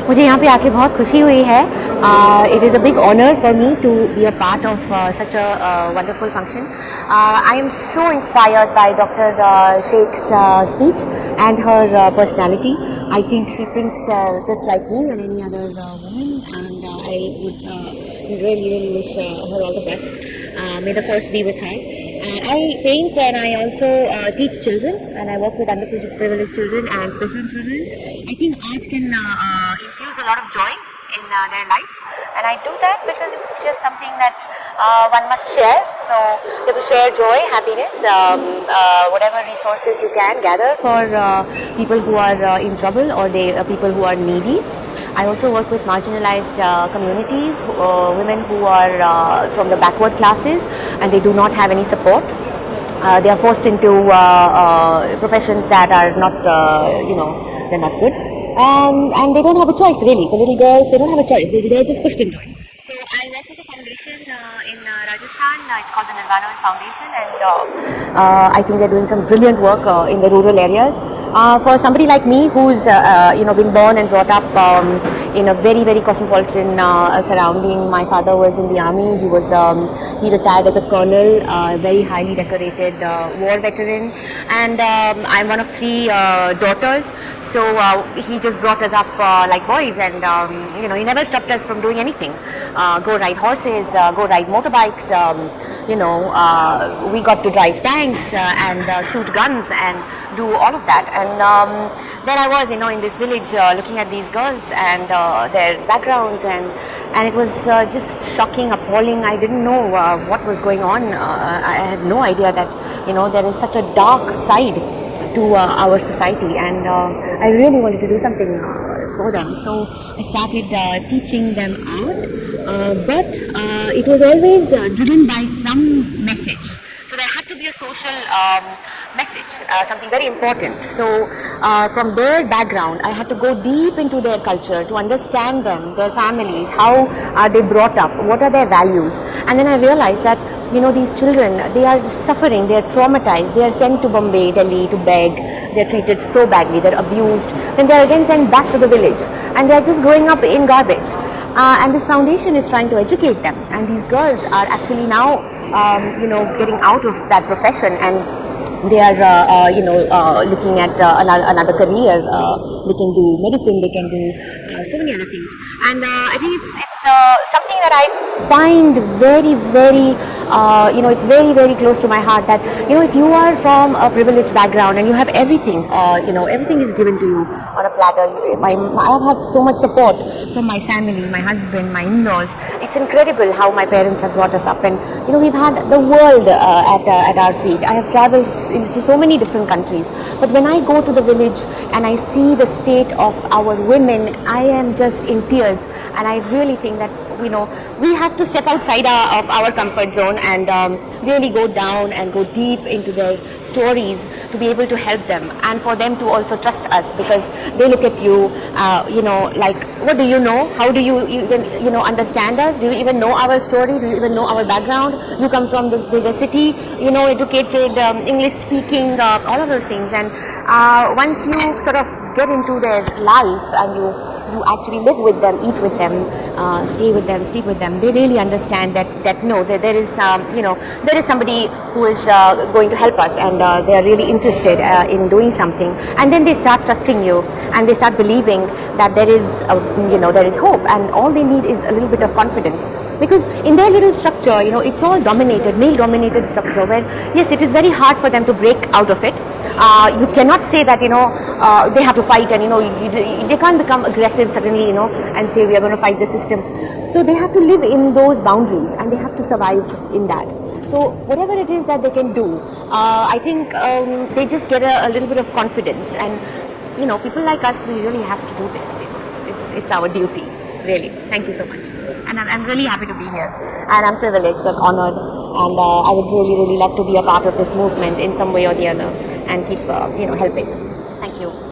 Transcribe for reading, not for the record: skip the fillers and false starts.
मुझे यहाँ पे आके बहुत खुशी हुई है. It is a big honor for me to be a part of such a wonderful function. I am so inspired by Dr. Sheikh's speech and her personality. I think she thinks just like me and any other woman, and I would really wish her all the best. May the force be with her. I paint and I also teach children, and I work with underprivileged children and special children. I think art can infuse a lot of joy in their life, and I do that because it's just something that one must share. So you have to share joy, happiness, whatever resources you can gather for people who are in trouble or people who are needy. I also work with marginalized communities, women who are from the backward classes, and they do not have any support. They are forced into professions that are not, they're not good. And they don't have a choice, really. The little girls, they don't have a choice. They're just pushed into it. So I work with a foundation in Rajasthan. It's called the NOWHERAN Foundation, and I think they're doing some brilliant work in the rural areas. For somebody like me who's been born and brought up in a very cosmopolitan surrounding. My father was in the army. He retired as a colonel, a very highly decorated war veteran, and I'm one of 3 daughters. So he just brought us up like boys, and he never stopped us from doing anything. Go ride horses, go ride motorbikes. We got to drive tanks and shoot guns and do all of that. And there I was, in this village, looking at these girls and their backgrounds, and it was just shocking, appalling. I didn't know what was going on. I had no idea that there is such a dark side to our society, and I really wanted to do something for them. So I started teaching them art, but it was always driven by some message. So there had to be a social message, something very important. So from their background, I had to go deep into their culture to understand them, their families, how are they brought up, what are their values. And then I realized that these children, they are suffering, they are traumatized, they are sent to Bombay, Delhi to beg, they are treated so badly, they are abused, then they are again sent back to the village, and they are just growing up in garbage. And this foundation is trying to educate them, and these girls are actually now getting out of that profession, and they are looking at another career. They can do medicine, they can do so many other things, and I think it's something that I find very it's very close to my heart, that if you are from a privileged background and you have everything, everything is given to you on a platter. I have had so much support from my family, my husband, my in-laws. It's incredible how my parents have brought us up, and we've had the world at our feet. I have traveled into so many different countries, but when I go to the village and I see the state of our women, I am just in tears, and I really think that we have to step outside of our comfort zone and really go down and go deep into their stories to be able to help them, and for them to also trust us, because they look at you, like, what do you know? How do you even understand us? Do you even know our story? Do you even know our background? You come from this bigger city, educated, English speaking, all of those things. And once you sort of get into their life and you actually live with them, eat with them, stay with them, sleep with them, they really understand that no, there is there is somebody who is going to help us, and they are really interested in doing something, and then they start trusting you, and they start believing that there is there is hope, and all they need is a little bit of confidence, because in their little structure, it's all dominated, male dominated structure, where yes, it is very hard for them to break out of it. You cannot say that they have to fight, and they can't become aggressive suddenly, and say we are going to fight the system. So they have to live in those boundaries, and they have to survive in that. So whatever it is that they can do, I think they just get a little bit of confidence, and people like us, we really have to do this. It's our duty, really. Thank you so much, and I'm really happy to be here, and I'm privileged and honored, and I would really love to be a part of this movement in some way or the other, and keep helping. Thank you.